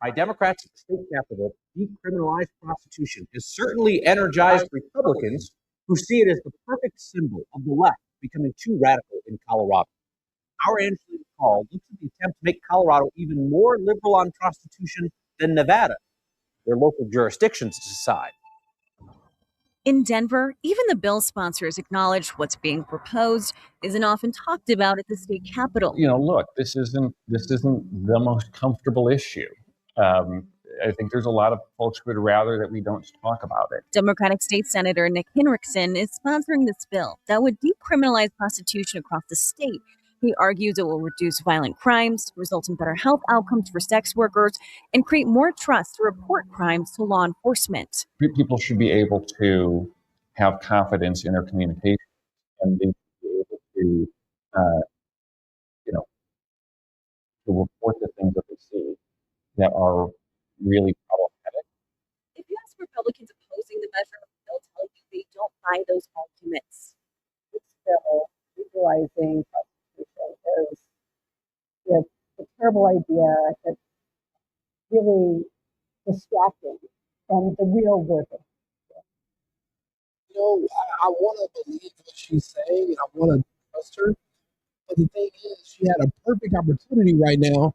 By Democrats at the state capitol, decriminalize prostitution has certainly energized Republicans who see it as the perfect symbol of the left becoming too radical in Colorado. Our Angela Call looks at the attempt to make Colorado even more liberal on prostitution than Nevada, where local jurisdictions decide. In Denver, even the bill sponsors acknowledge what's being proposed isn't often talked about at the state capitol. Look, this isn't the most comfortable issue. I think there's a lot of folks who would rather that we don't talk about it. Democratic State Senator Nick Hinrichsen is sponsoring this bill that would decriminalize prostitution across the state. He argues it will reduce violent crimes, result in better health outcomes for sex workers, and create more trust to report crimes to law enforcement. People should be able to have confidence in their communication, and they should be able to, to report the things that they see that are really problematic. If you ask Republicans opposing the measure, they'll tell you they don't buy those arguments. This bill legalizing prostitution is a terrible idea. It's really distracting from the real work of it. I want to believe what she's saying, and I want to trust her. But the thing is, she had a perfect opportunity right now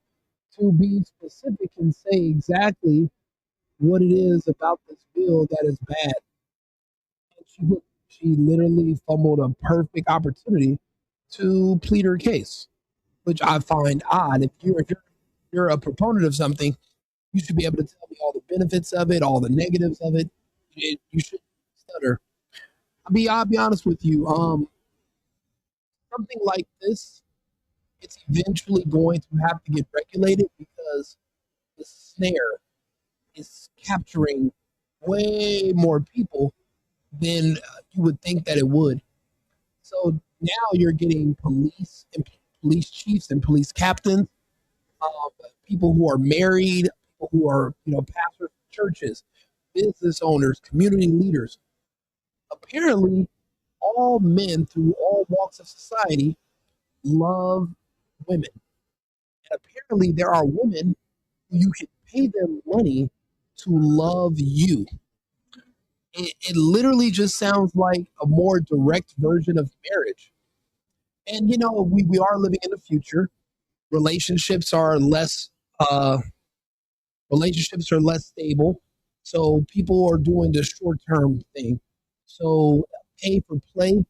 to be specific and say exactly what it is about this bill that is bad. And she literally fumbled a perfect opportunity to plead her case, which I find odd. If you're a proponent of something, you should be able to tell me all the benefits of it, all the negatives of it. You should stutter. I'll be honest with you. Something like this, it's eventually going to have to get regulated because the snare is capturing way more people than you would think that it would. So now you're getting police and police chiefs and police captains, people who are married, people who are pastors of churches, business owners, community leaders. Apparently, all men through all walks of society love women. And apparently there are women who you can pay them money to love you. It literally just sounds like a more direct version of marriage. And we are living in the future. Relationships are less stable. So people are doing the short-term thing. So pay for play,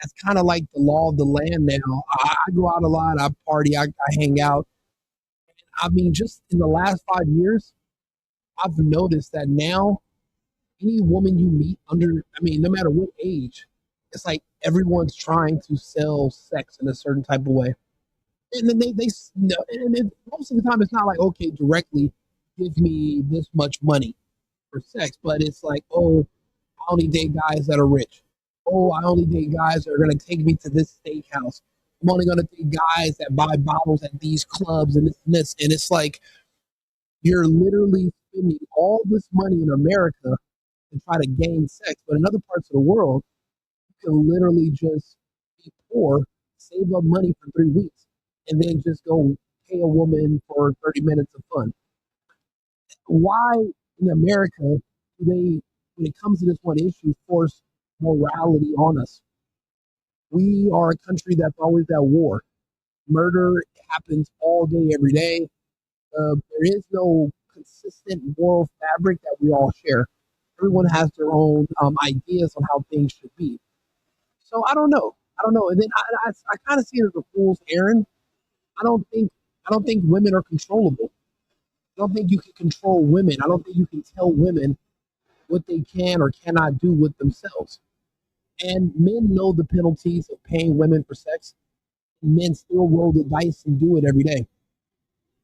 that's kind of like the law of the land now. I go out a lot, I party, I hang out. I mean, just in the last 5 years, I've noticed that now any woman you meet no matter what age, it's like everyone's trying to sell sex in a certain type of way. And then most of the time it's not like, okay, directly give me this much money for sex, but it's like, oh, I only date guys that are rich. Oh, I only date guys that are going to take me to this steakhouse. I'm only going to date guys that buy bottles at these clubs and this and this. And it's like you're literally spending all this money in America to try to gain sex. But in other parts of the world, you can literally just be poor, save up money for 3 weeks, and then just go pay a woman for 30 minutes of fun. Why in America do they, when it comes to this one issue, force morality on us? We are a country that's always at war. Murder happens all day, every day. There is no consistent moral fabric that we all share. Everyone has their own ideas on how things should be. So I don't know. And then I kind of see it as a fool's errand. I don't think women are controllable. I don't think you can control women. I don't think you can tell women what they can or cannot do with themselves. And men know the penalties of paying women for sex. Men still roll the dice and do it every day.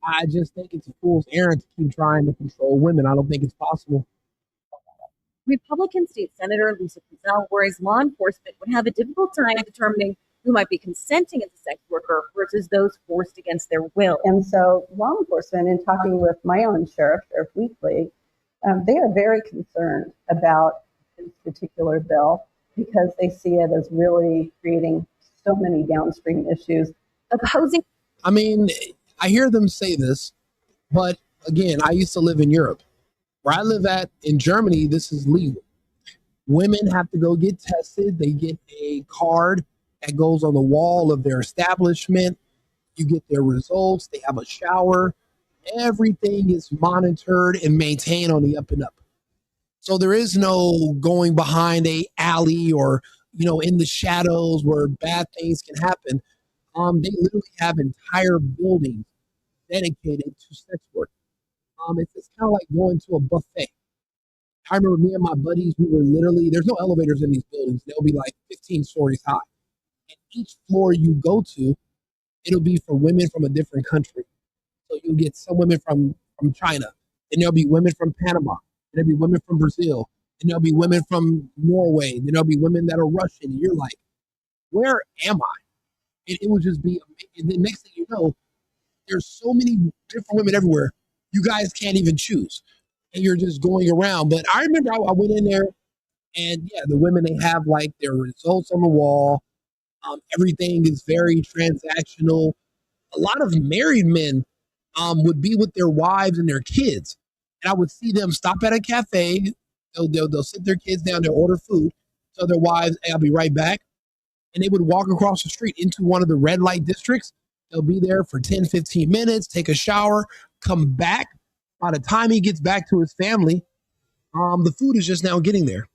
I just think it's a fool's errand to keep trying to control women. I don't think it's possible. Republican State Senator Lisa Pizzell worries law enforcement would have a difficult time determining who might be consenting as a sex worker versus those forced against their will. And so law enforcement, in talking with my own sheriff, Sheriff Weekly, they are very concerned about this particular bill because they see it as really creating so many downstream issues. Opposing. I mean, I hear them say this, but again, I used to live in Europe. Where I live at in Germany, this is legal. Women have to go get tested. They get a card that goes on the wall of their establishment. You get their results. They have a shower. Everything is monitored and maintained on the up and up. So there is no going behind a alley or in the shadows where bad things can happen. They literally have entire buildings dedicated to sex work. It's kind of like going to a buffet. I remember me and my buddies, we were literally, there's no elevators in these buildings. They'll be like 15 stories high. And each floor you go to, it'll be for women from a different country. So you'll get some women from China, and there'll be women from Panama, and there'll be women from Brazil, and there'll be women from Norway, and there'll be women that are Russian. And you're like, where am I? And it would just be, and the next thing you know, there's so many different women everywhere. You guys can't even choose. And you're just going around. But I remember I went in there, and yeah, the women, they have like their results on the wall. Everything is very transactional. A lot of married men would be with their wives and their kids. And I would see them stop at a cafe. They'll sit their kids down, they'll order food, tell their wives, hey, I'll be right back. And they would walk across the street into one of the red light districts. They'll be there for 10, 15 minutes, take a shower, come back. By the time he gets back to his family, the food is just now getting there.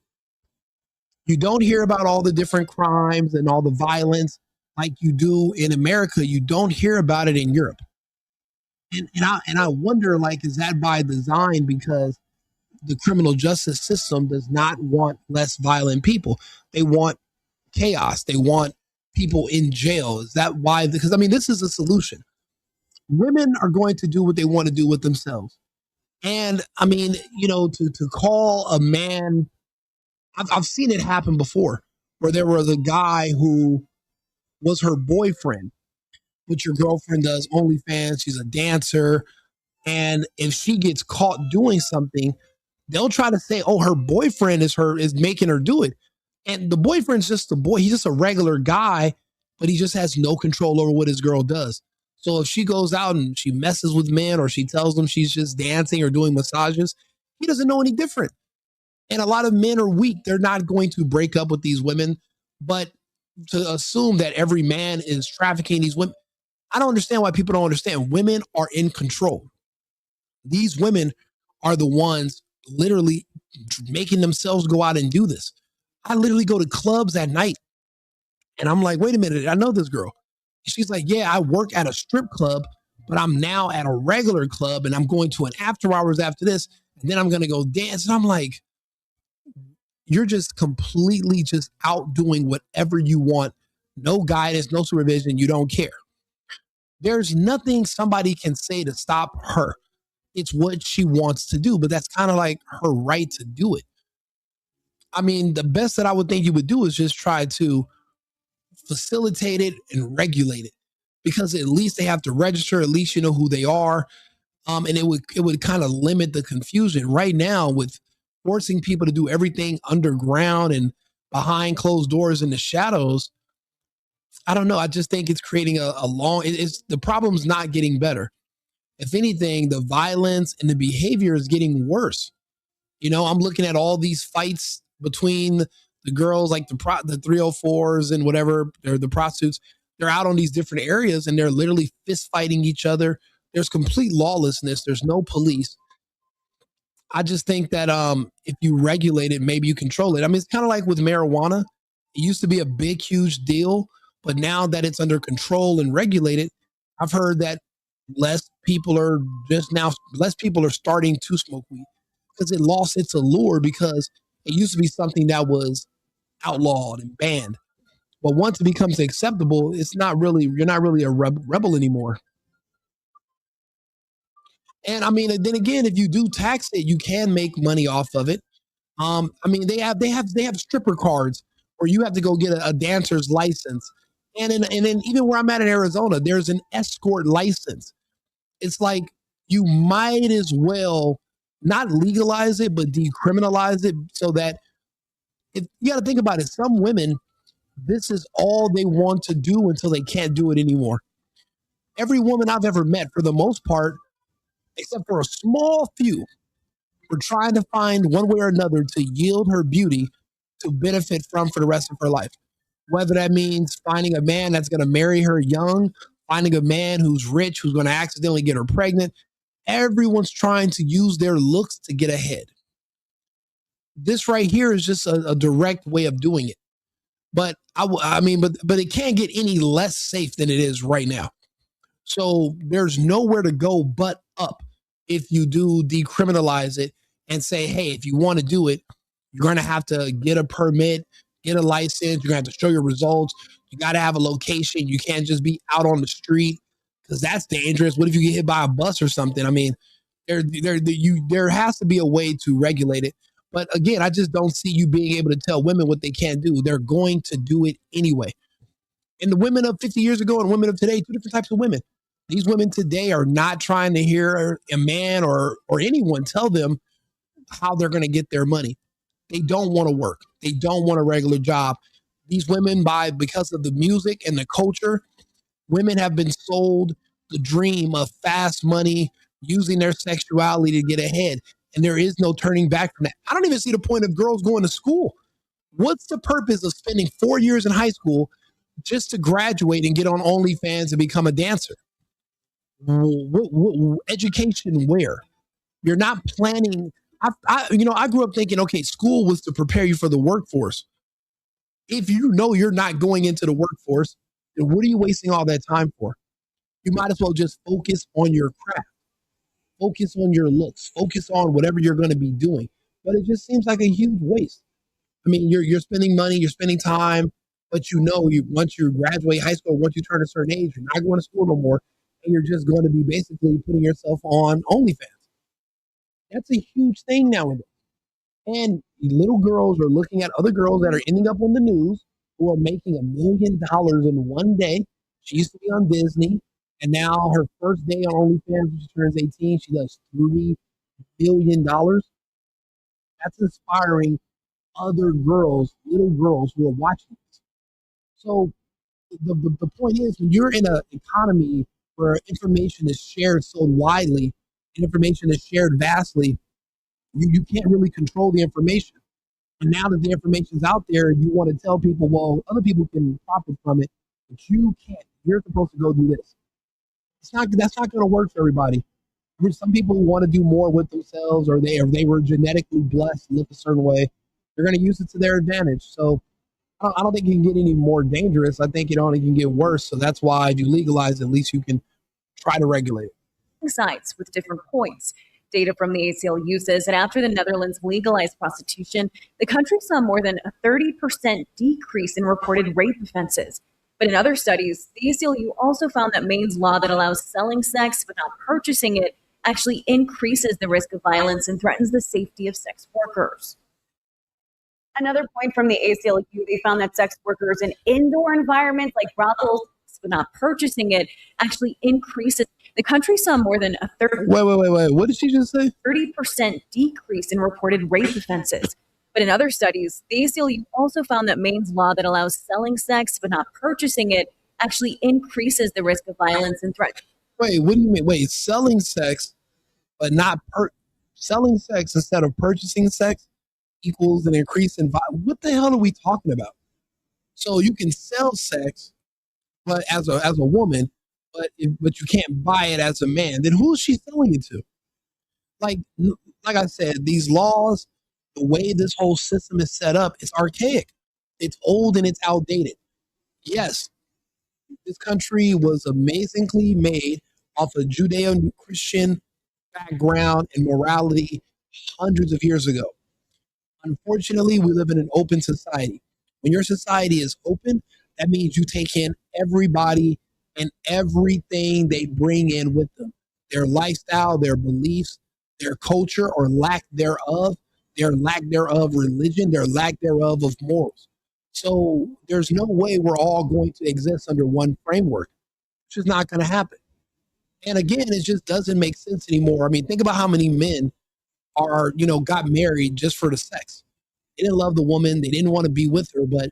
You don't hear about all the different crimes and all the violence like you do in America. You don't hear about it in Europe. And I wonder, like, is that by design because the criminal justice system does not want less violent people? They want chaos. They want people in jail. Is that why? Because, I mean, this is a solution. Women are going to do what they want to do with themselves. And, I mean, to call a man, I've seen it happen before where there was a guy who was her boyfriend, which your girlfriend does OnlyFans. She's a dancer. And if she gets caught doing something, they'll try to say, oh, her boyfriend is making her do it. And the boyfriend's just a boy. He's just a regular guy, but he just has no control over what his girl does. So if she goes out and she messes with men or she tells them she's just dancing or doing massages, he doesn't know any different. And a lot of men are weak. They're not going to break up with these women. But to assume that every man is trafficking these women, I don't understand why people don't understand. Women are in control. These women are the ones literally making themselves go out and do this. I literally go to clubs at night and I'm like, wait a minute, I know this girl. And she's like, yeah, I work at a strip club, but I'm now at a regular club and I'm going to an after hours after this. And then I'm going to go dance. And I'm like, you're just completely just out doing whatever you want. No guidance, no supervision. You don't care. There's nothing somebody can say to stop her. It's what she wants to do, but that's kind of like her right to do it. I mean, the best that I would think you would do is just try to facilitate it and regulate it, because at least they have to register. At least you know who they are, and it would kind of limit the confusion. Right now, with forcing people to do everything underground and behind closed doors in the shadows, I don't know. I just think it's creating a long. It's the problem's not getting better. If anything, the violence and the behavior is getting worse. I'm looking at all these fights between the girls, like the 304s and whatever, they're the prostitutes. They're out on these different areas and they're literally fist fighting each other. There's complete lawlessness. There's no police. I just think that if you regulate it, maybe you control it. I mean, it's kind of like with marijuana. It used to be a big, huge deal, but now that it's under control and regulated, I've heard that less people are starting to smoke weed because it lost its allure, because it used to be something that was outlawed and banned. But once it becomes acceptable, you're not really a rebel anymore. And I mean, then again, if you do tax it, you can make money off of it. I mean, they have stripper cards where you have to go get a dancer's license. And then even where I'm at in Arizona, there's an escort license. It's like you might as well not legalize it, but decriminalize it, so that if you got to think about it, some women, this is all they want to do until they can't do it anymore. Every woman I've ever met, for the most part, except for a small few, were trying to find one way or another to yield her beauty to benefit from for the rest of her life. Whether that means finding a man that's going to marry her young, finding a man who's rich, who's going to accidentally get her pregnant. Everyone's trying to use their looks to get ahead. This right here is just a direct way of doing it. But but it can't get any less safe than it is right now. So there's nowhere to go but up if you do decriminalize it and say, hey, if you want to do it, you're going to have to get a permit, get a license. You're going to have to show your results. You got to have a location. You can't just be out on the street because that's dangerous. What if you get hit by a bus or something? I mean, there has to be a way to regulate it. But again, I just don't see you being able to tell women what they can't do. They're going to do it anyway. And the women of 50 years ago and women of today, two different types of women. These women today are not trying to hear a man or anyone tell them how they're going to get their money. They don't want to work. They don't want a regular job. These women, because of the music and the culture, women have been sold the dream of fast money, using their sexuality to get ahead. And there is no turning back from that. I don't even see the point of girls going to school. What's the purpose of spending 4 years in high school just to graduate and get on OnlyFans and become a dancer? Education where? You're not planning. I grew up thinking, okay, school was to prepare you for the workforce. If you know you're not going into the workforce, then what are you wasting all that time for? You might as well just focus on your craft. Focus on your looks. Focus on whatever you're going to be doing. But it just seems like a huge waste. I mean, you're spending money, you're spending time, but once you graduate high school, once you turn a certain age, you're not going to school no more, and you're just going to be basically putting yourself on OnlyFans. That's a huge thing nowadays. And little girls are looking at other girls that are ending up on the news who are making $1 million in one day. She used to be on Disney. And now her first day on OnlyFans, when she turns 18, she does $3 billion. That's inspiring other girls, little girls who are watching this. So the point is, when you're in an economy where information is shared so widely, and information is shared vastly, you can't really control the information. And now that the information's out there, you want to tell people, well, other people can profit from it, but you can't. You're supposed to go do this. That's not going to work for everybody. There's some people who want to do more with themselves, or they were genetically blessed to look a certain way. They're going to use it to their advantage. So I don't think it can get any more dangerous. I think it only can get worse. So that's why if you legalize, at least you can try to regulate it. Sides with different points. Data from the ACLU says that after the Netherlands legalized prostitution, the country saw more than a 30% decrease in reported rape offenses. But in other studies, the ACLU also found that Maine's law that allows selling sex but not purchasing it actually increases the risk of violence and threatens the safety of sex workers. Another point from the ACLU, they found that sex workers in indoor environments like brothels, but not purchasing it, actually increases. The country saw more than a third. Wait. What did she just say? 30% decrease in reported rape offenses. But in other studies, the ACLU also found that Maine's law that allows selling sex but not purchasing it actually increases the risk of violence and threat. Wait, what do you mean? Wait, selling sex but not selling sex instead of purchasing sex equals an increase in violence? What the hell are we talking about? So you can sell sex, but as a woman, but you can't buy it as a man. Then who is she selling it to? Like I said, these laws, the way this whole system is set up, is archaic. It's old and it's outdated. Yes, this country was amazingly made off a Judeo-Christian background and morality hundreds of years ago. Unfortunately, we live in an open society. When your society is open, that means you take in everybody and everything they bring in with them. Their lifestyle, their beliefs, their culture or lack thereof, their lack thereof religion, their lack thereof of morals. So there's no way we're all going to exist under one framework. It's just not going to happen. And again, it just doesn't make sense anymore. I mean, think about how many men got married just for the sex. They didn't love the woman. They didn't want to be with her, but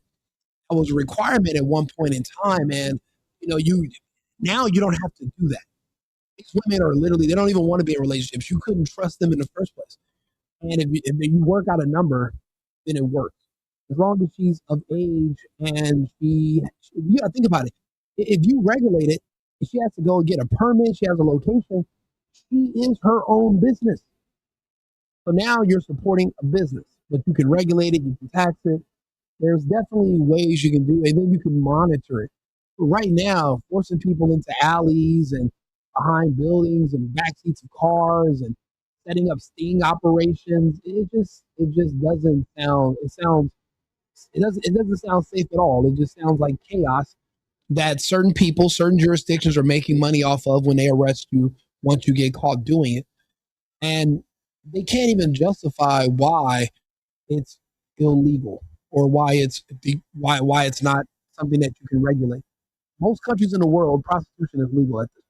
that was a requirement at one point in time. And, you don't have to do that. These women are literally, they don't even want to be in relationships. You couldn't trust them in the first place. And if you work out a number, then it works. As long as she's of age and you gotta think about it. If you regulate it, if she has to go get a permit, she has a location, she is her own business. So now you're supporting a business, but you can regulate it, you can tax it. There's definitely ways you can do it, and then you can monitor it. But right now, forcing people into alleys and behind buildings and back seats of cars and setting up sting operations, it just doesn't sound it doesn't sound safe at all. It just sounds like chaos that certain people, certain jurisdictions are making money off of when they arrest you once you get caught doing it. And they can't even justify why it's illegal or why it's not something that you can regulate. Most countries in the world, prostitution is legal at this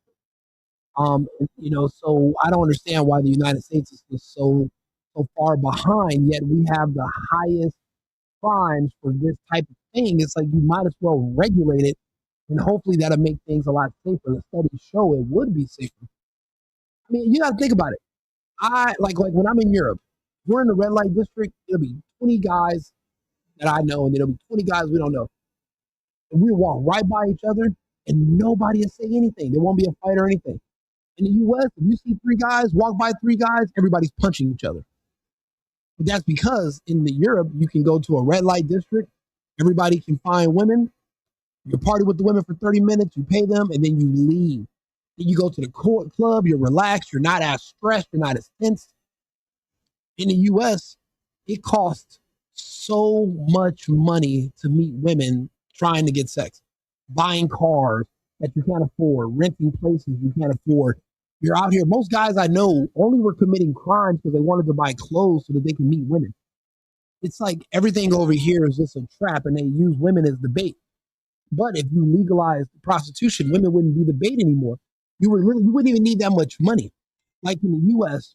so I don't understand why the United States is just so far behind, yet we have the highest crimes for this type of thing. It's like you might as well regulate it, and hopefully that'll make things a lot safer. The studies show it would be safer. I mean, you got to think about it. I like when I'm in Europe, we're in the red light district. It'll be 20 guys that I know, and then it'll be 20 guys we don't know, and we walk right by each other, and nobody will say anything. There won't be a fight or anything. In the U.S., if you see three guys walk by three guys, everybody's punching each other. But that's because in Europe, you can go to a red light district. Everybody can find women. You party with the women for 30 minutes. You pay them, and then you leave. Then you go to the court club. You're relaxed. You're not as stressed. You're not as tense. In the U.S., it costs so much money to meet women trying to get sex, buying cars that you can't afford, renting places you can't afford. You're out here. Most guys I know only were committing crimes because they wanted to buy clothes so that they can meet women. It's like everything over here is just a trap, and they use women as the bait. But if you legalize prostitution, women wouldn't be the bait anymore. You wouldn't even need that much money. Like in the U.S.,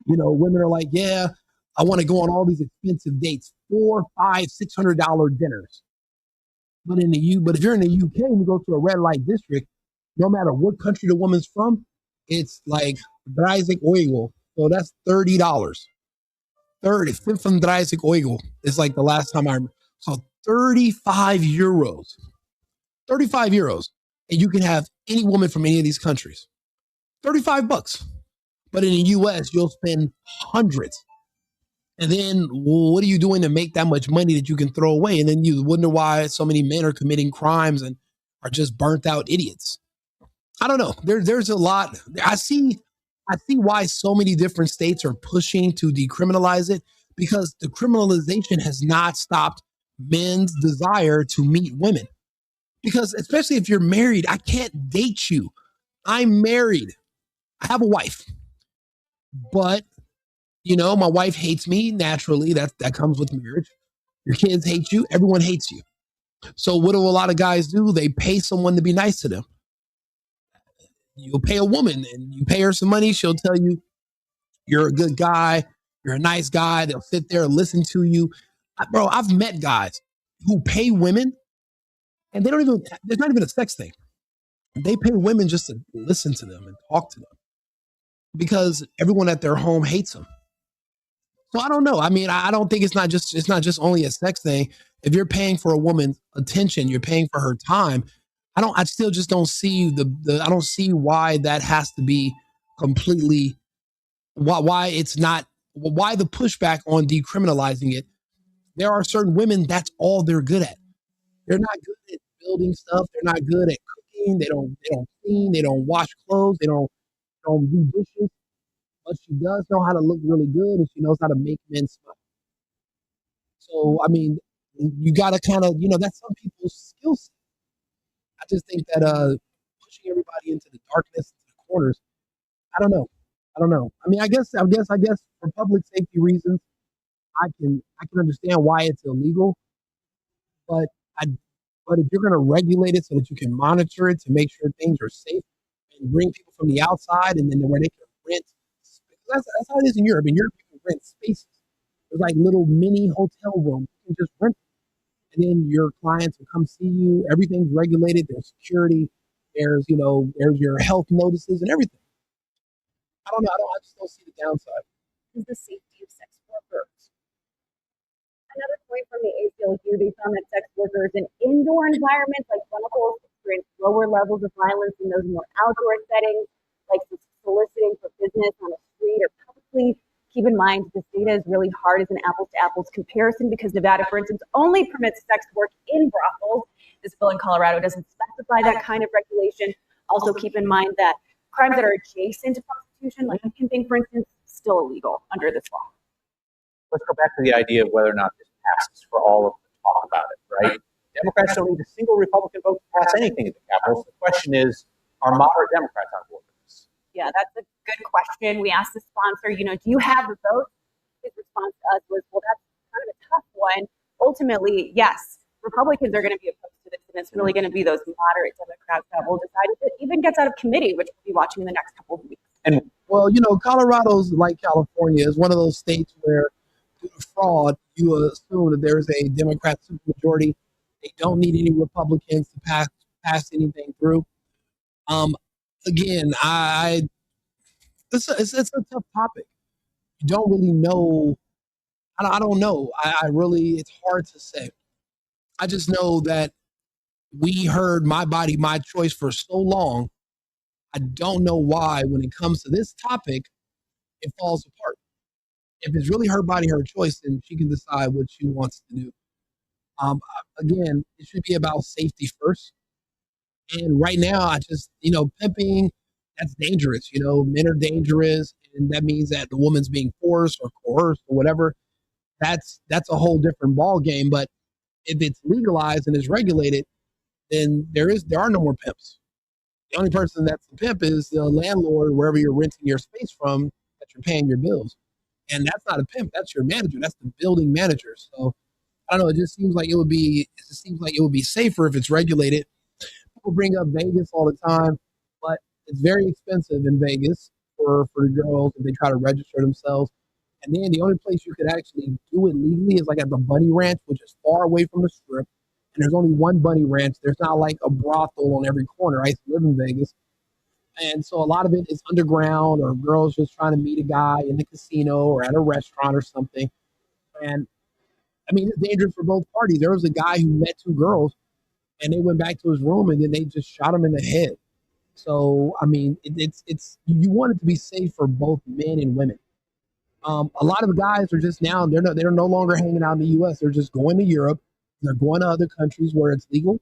women are like, yeah, I want to go on all these expensive dates, $400, $500, $600 dinners. But if you're in the UK and you go to a red light district, no matter what country the woman's from, it's like Dreizig Euro. So that's $30. 5 from Dreizig Euro is like the last time I remember. So 35 euros. 35 euros. And you can have any woman from any of these countries. $35. But in the US, you'll spend hundreds. And then what are you doing to make that much money that you can throw away? And then you wonder why so many men are committing crimes and are just burnt out idiots. I don't know. There's a lot. I see why so many different states are pushing to decriminalize it, because the criminalization has not stopped men's desire to meet women. Because especially if you're married, I can't date you. I'm married. I have a wife. But my wife hates me naturally. That comes with marriage. Your kids hate you. Everyone hates you. So what do a lot of guys do? They pay someone to be nice to them. You'll pay a woman and you pay her some money. She'll tell you you're a good guy. You're a nice guy. They'll sit there and listen to you. Bro, I've met guys who pay women and there's not even a sex thing. They pay women just to listen to them and talk to them because everyone at their home hates them. So I don't know. I mean, I don't think it's not just only a sex thing. If you're paying for a woman's attention, you're paying for her time. I still just don't see I don't see why that has to be completely, why the pushback on decriminalizing it. There are certain women, that's all they're good at. They're not good at building stuff. They're not good at cooking. They don't clean. They don't wash clothes. They don't do dishes. But she does know how to look really good, and she knows how to make men smile. So, I mean, you got to kind of, that's some people's skill set. I just think that pushing everybody into the darkness, into the corners, I don't know. I mean, I guess for public safety reasons, I can understand why it's illegal, but if you're going to regulate it so that you can monitor it to make sure things are safe and bring people from the outside, and then where they can rent, that's how it is in Europe. In Europe, you can rent spaces. There's like little mini hotel rooms. You can just rent them. And then your clients will come see you. Everything's regulated. There's security. there's your health notices and everything. I don't know. I just don't see the downside. Is the safety of sex workers. Another point from the ACLU, they found that sex workers in indoor environments like brothels experience lower levels of violence in those more outdoor settings, like soliciting for business on the street or publicly. Keep in mind, this data is really hard as an apples-to-apples comparison because Nevada, for instance, only permits sex work in brothels. This bill in Colorado doesn't specify that kind of regulation. Also, keep in mind that crimes that are adjacent to prostitution, like pimping, for instance, still illegal under this law. Let's go back to the idea of whether or not this passes for all of the talk about it, right? Democrats don't need a single Republican vote to pass anything at the Capitol. So the question is, are moderate Democrats on board with this? Yeah, that's a good question. We asked the sponsor, do you have the vote? His response to us was, well, that's kind of a tough one. Ultimately, yes, Republicans are going to be opposed to this, and it's really going to be those moderate Democrats that will decide if it even gets out of committee, which we'll be watching in the next couple of weeks. And well, Colorado's like California, is one of those states where due to fraud, you assume that there's a Democrat supermajority. They don't need any Republicans to pass anything through. Again, it's a tough topic. You don't really know. I don't know. It's hard to say. I just know that we heard my body, my choice for so long. I don't know why when it comes to this topic, it falls apart. If it's really her body, her choice, then she can decide what she wants to do. Again, it should be about safety first. And right now, I just, pimping, that's dangerous. Men are dangerous. And that means that the woman's being forced or coerced or whatever. That's a whole different ball game. But if it's legalized and is regulated, then there are no more pimps. The only person that's a pimp is the landlord, wherever you're renting your space from, that you're paying your bills. And that's not a pimp. That's your manager. That's the building manager. So I don't know. It just seems like it would be safer if it's regulated. People bring up Vegas all the time, but it's very expensive in Vegas for the girls if they try to register themselves. And then the only place you could actually do it legally is like at the Bunny Ranch, which is far away from the strip. And there's only one Bunny Ranch. There's not like a brothel on every corner. I used to live in Vegas. And so a lot of it is underground or girls just trying to meet a guy in the casino or at a restaurant or something. And I mean, it's dangerous for both parties. There was a guy who met two girls and they went back to his room and then they just shot him in the head. So, I mean, it's you want it to be safe for both men and women. A lot of the guys are just now, they're no longer hanging out in the U.S. They're just going to Europe. They're going to other countries where it's legal.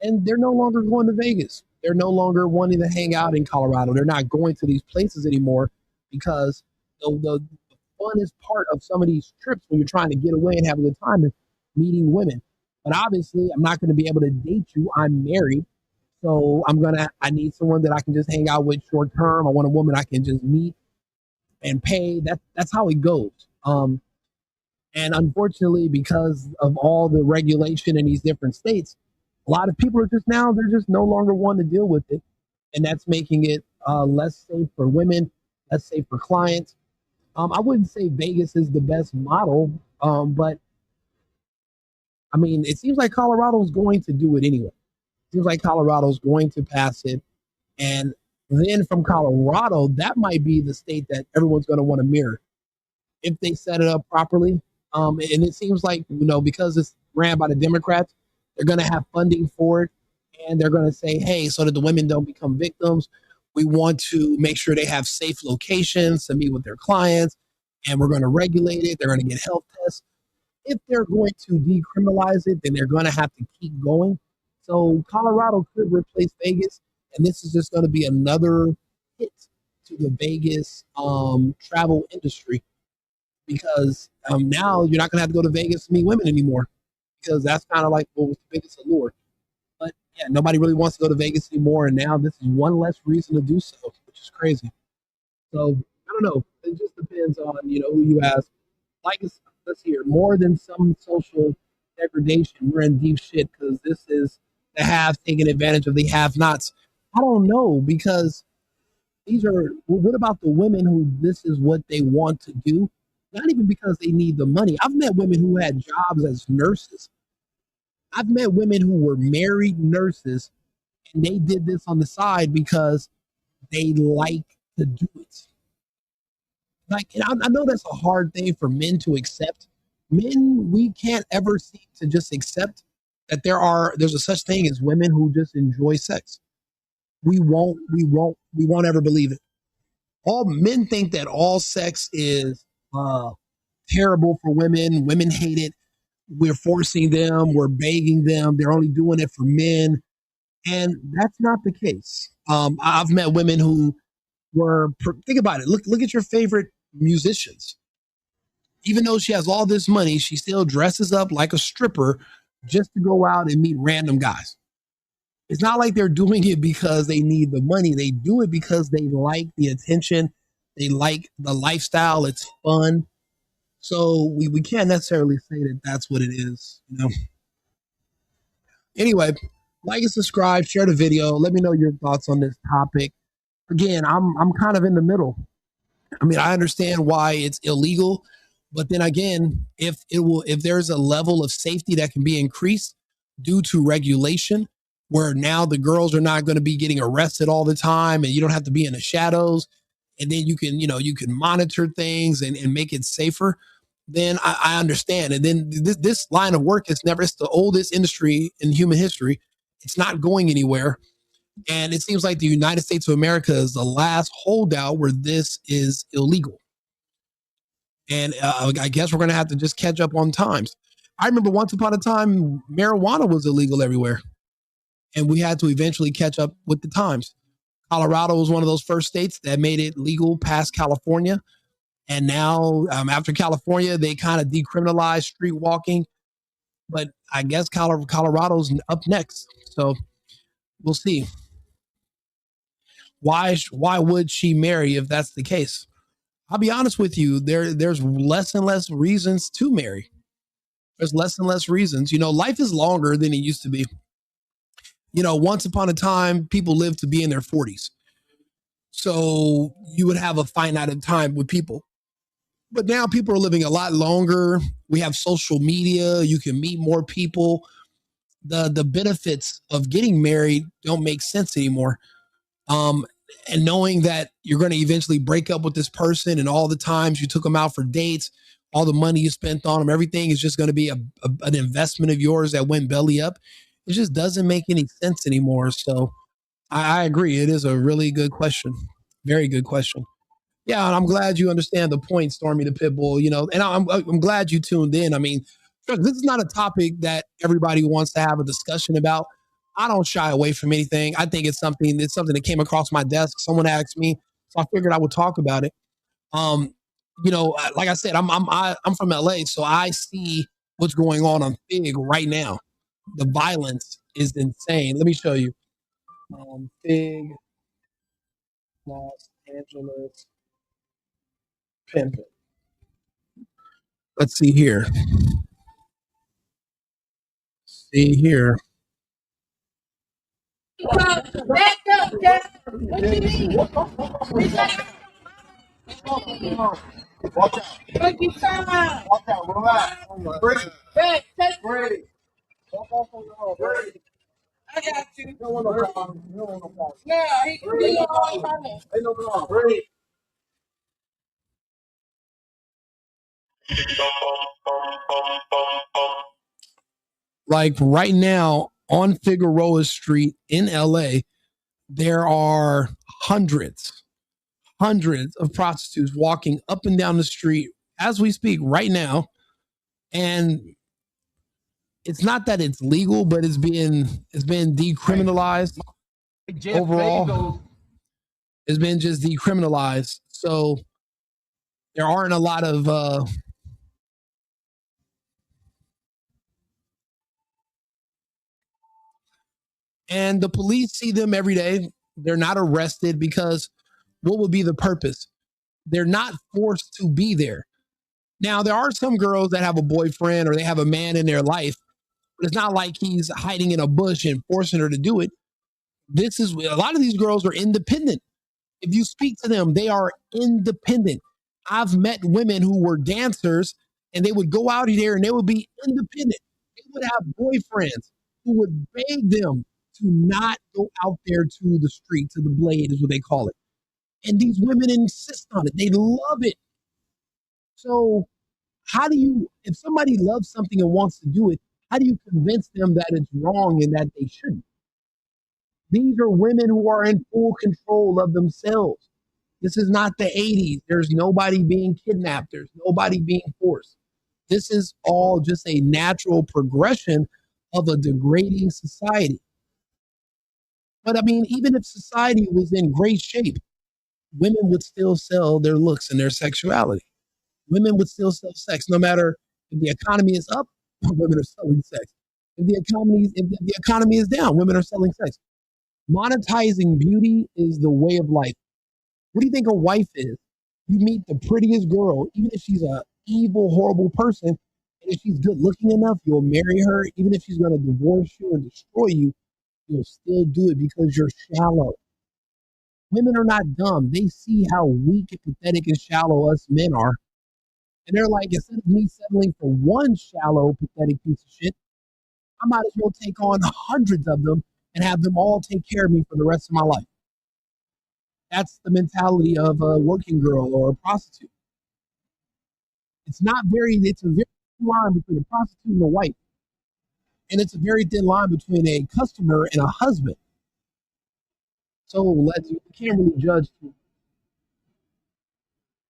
And they're no longer going to Vegas. They're no longer wanting to hang out in Colorado. They're not going to these places anymore because the funnest part of some of these trips when you're trying to get away and have a good time is meeting women. But obviously, I'm not going to be able to date you. I'm married. So I need someone that I can just hang out with short term. I want a woman I can just meet and pay. That's how it goes. And unfortunately, because of all the regulation in these different states, a lot of people are they're just no longer wanting to deal with it. And that's making it less safe for women, less safe for clients. I wouldn't say Vegas is the best model, but I mean, it seems like Colorado's going to do it anyway. It seems like Colorado's going to pass it. And then from Colorado, that might be the state that everyone's going to want to mirror if they set it up properly. And it seems like, because it's ran by the Democrats, they're going to have funding for it. And they're going to say, hey, so that the women don't become victims, we want to make sure they have safe locations to meet with their clients. And we're going to regulate it. They're going to get health tests. If they're going to decriminalize it, then they're going to have to keep going. So Colorado could replace Vegas. And this is just going to be another hit to the Vegas travel industry. Because now you're not going to have to go to Vegas to meet women anymore, because that's kind of like what was the biggest allure. But yeah, nobody really wants to go to Vegas anymore, and now this is one less reason to do so, which is crazy. So I don't know. It just depends on who you ask. Like let's hear more than some social degradation. We're in deep shit because this is the haves taking advantage of the have-nots. I don't know, because what about the women who this is what they want to do? Not even because they need the money. I've met women who had jobs as nurses. I've met women who were married nurses, And they did this on the side because they like to do it. Like, and I know that's a hard thing for men to accept. Men, we can't ever seem to just accept that there's a such thing as women who just enjoy sex. We won't ever believe it. All men think that all sex is terrible for women. Women hate it. We're forcing them. We're begging them. They're only doing it for men, and that's not the case. I've met women who think about it. Look at your favorite musicians. Even though she has all this money, she still dresses up like a stripper just to go out and meet random guys. It's not like they're doing it because they need the money. They do it because they like the attention. They like the lifestyle. It's fun. So we can't necessarily say that that's what it is, you know. Anyway, like and subscribe, share the video. Let me know your thoughts on this topic. Again, I'm kind of in the middle. I mean, I understand why it's illegal, but then again, if there's a level of safety that can be increased due to regulation, where now the girls are not going to be getting arrested all the time, and you don't have to be in the shadows, and then you can monitor things and make it safer, then I understand. And then this line of work it's the oldest industry in human history. It's not going anywhere. And it seems like the United States of America is the last holdout where this is illegal. And I guess we're going to have to just catch up on times. I remember once upon a time, marijuana was illegal everywhere. And we had to eventually catch up with the times. Colorado was one of those first states that made it legal past California. And now after California, they kind of decriminalized street walking. But I guess Colorado's up next. So we'll see. Why would she marry if that's the case? I'll be honest with you. There's less and less reasons to marry. There's less and less reasons. You know, life is longer than it used to be. You know, once upon a time, people lived to be in their 40s. So you would have a finite time with people. But now people are living a lot longer. We have social media. You can meet more people. The benefits of getting married don't make sense anymore. And knowing that you're going to eventually break up with this person and all the times you took them out for dates, all the money you spent on them, everything is just going to be an investment of yours that went belly up. It just doesn't make any sense anymore. So I agree. It is a really good question. Very good question. Yeah, and I'm glad you understand the point, Stormy the Pitbull, you know, and I'm glad you tuned in. I mean, this is not a topic that everybody wants to have a discussion about. I don't shy away from anything. I think it's something that came across my desk. Someone asked me, so I figured I would talk about it. You know, like I said, I'm from LA, so I see what's going on Fig right now. The violence is insane. Let me show you. Fig, Los Angeles, pimping. Let's see here. See here. Back up, Dad. What you mean? Watch out. Thank you, sir. Watch out. Relax. Breathe. Back. Breathe. Walk off on your own. Breathe. I got you. No one no problem. No one no problem. Yeah, he can do it all the time. Ain't no problem. Breathe. Like right now on Figueroa Street in LA, there are hundreds of prostitutes walking up and down the street as we speak right now. And it's not that it's legal, but it's been decriminalized overall. It's been just decriminalized. So there aren't a lot of and the police see them every day. They're not arrested because what would be the purpose? They're not forced to be there. Now, there are some girls that have a boyfriend or they have a man in their life, but it's not like he's hiding in a bush and forcing her to do it. A lot of these girls are independent. If you speak to them, they are independent. I've met women who were dancers and they would go out there and they would be independent. They would have boyfriends who would beg them to not go out there to the street, to the blade is what they call it. And these women insist on it. They love it. So how do you, if somebody loves something and wants to do it, how do you convince them that it's wrong and that they shouldn't? These are women who are in full control of themselves. This is not the 80s. There's nobody being kidnapped. There's nobody being forced. This is all just a natural progression of a degrading society. But I mean, even if society was in great shape, women would still sell their looks and their sexuality. Women would still sell sex, no matter if the economy is up, women are selling sex. If the economy is down, women are selling sex. Monetizing beauty is the way of life. What do you think a wife is? You meet the prettiest girl, even if she's a evil, horrible person, and if she's good looking enough, you'll marry her. Even if she's going to divorce you and destroy you, you'll still do it because you're shallow. Women are not dumb. They see how weak and pathetic and shallow us men are. And they're like, instead of me settling for one shallow, pathetic piece of shit, I might as well take on hundreds of them and have them all take care of me for the rest of my life. That's the mentality of a working girl or a prostitute. It's a very thin line between a prostitute and a wife. And it's a very thin line between a customer and a husband. So you can't really judge.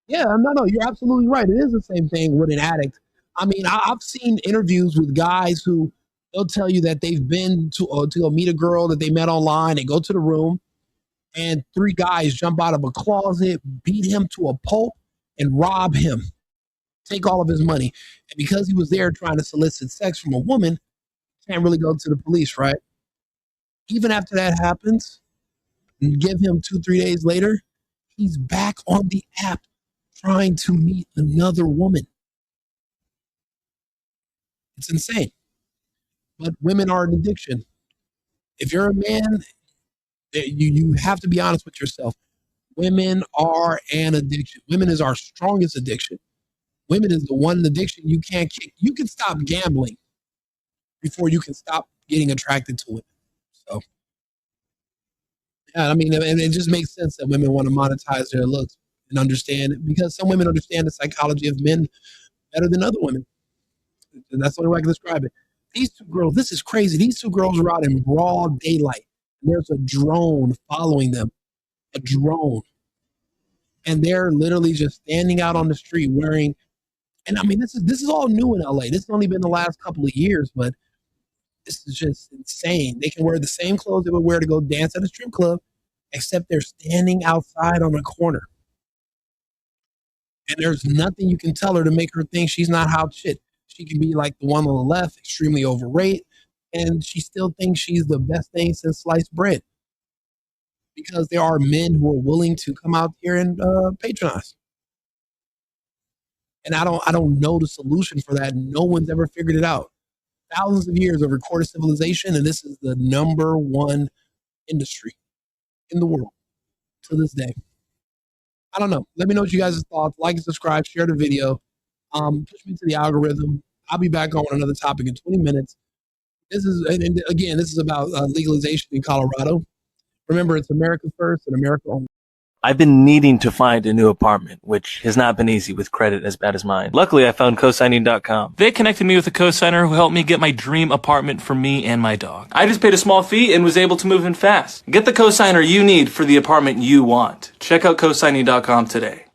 Yeah, no, you're absolutely right. It is the same thing with an addict. I mean, I've seen interviews with guys who they'll tell you that they've been to go meet a girl that they met online. They go to the room, and 3 guys jump out of a closet, beat him to a pulp, and rob him, take all of his money. And because he was there trying to solicit sex from a woman, can't really go to the police, right? Even after that happens, and give him 2-3 days later, he's back on the app trying to meet another woman. It's insane. But women are an addiction. If you're a man, you have to be honest with yourself. Women are an addiction. Women is our strongest addiction. Women is the one addiction you can't kick. You can stop gambling before you can stop getting attracted to women. So, yeah, I mean, and it just makes sense that women want to monetize their looks and understand it, because some women understand the psychology of men better than other women. And that's the only way I can describe it. These 2 girls, this is crazy. These 2 girls were out in broad daylight. And there's a drone following them, a drone. And they're literally just standing out on the street wearing, and I mean, this is all new in LA. This has only been the last couple of years, but this is just insane. They can wear the same clothes they would wear to go dance at a strip club, except they're standing outside on a corner. And there's nothing you can tell her to make her think she's not hot shit. She can be like the one on the left, extremely overrated, and she still thinks she's the best thing since sliced bread. Because there are men who are willing to come out here and patronize. And I don't know the solution for that. No one's ever figured it out. Thousands of years of recorded civilization, and this is the #1 industry in the world to this day. I don't know. Let me know what you guys' thoughts. Like and subscribe. Share the video. Push me to the algorithm. I'll be back on another topic in 20 minutes. This is about legalization in Colorado. Remember, it's America first and America only. I've been needing to find a new apartment, which has not been easy with credit as bad as mine. Luckily, I found cosigning.com. They connected me with a cosigner who helped me get my dream apartment for me and my dog. I just paid a small fee and was able to move in fast. Get the cosigner you need for the apartment you want. Check out cosigning.com today.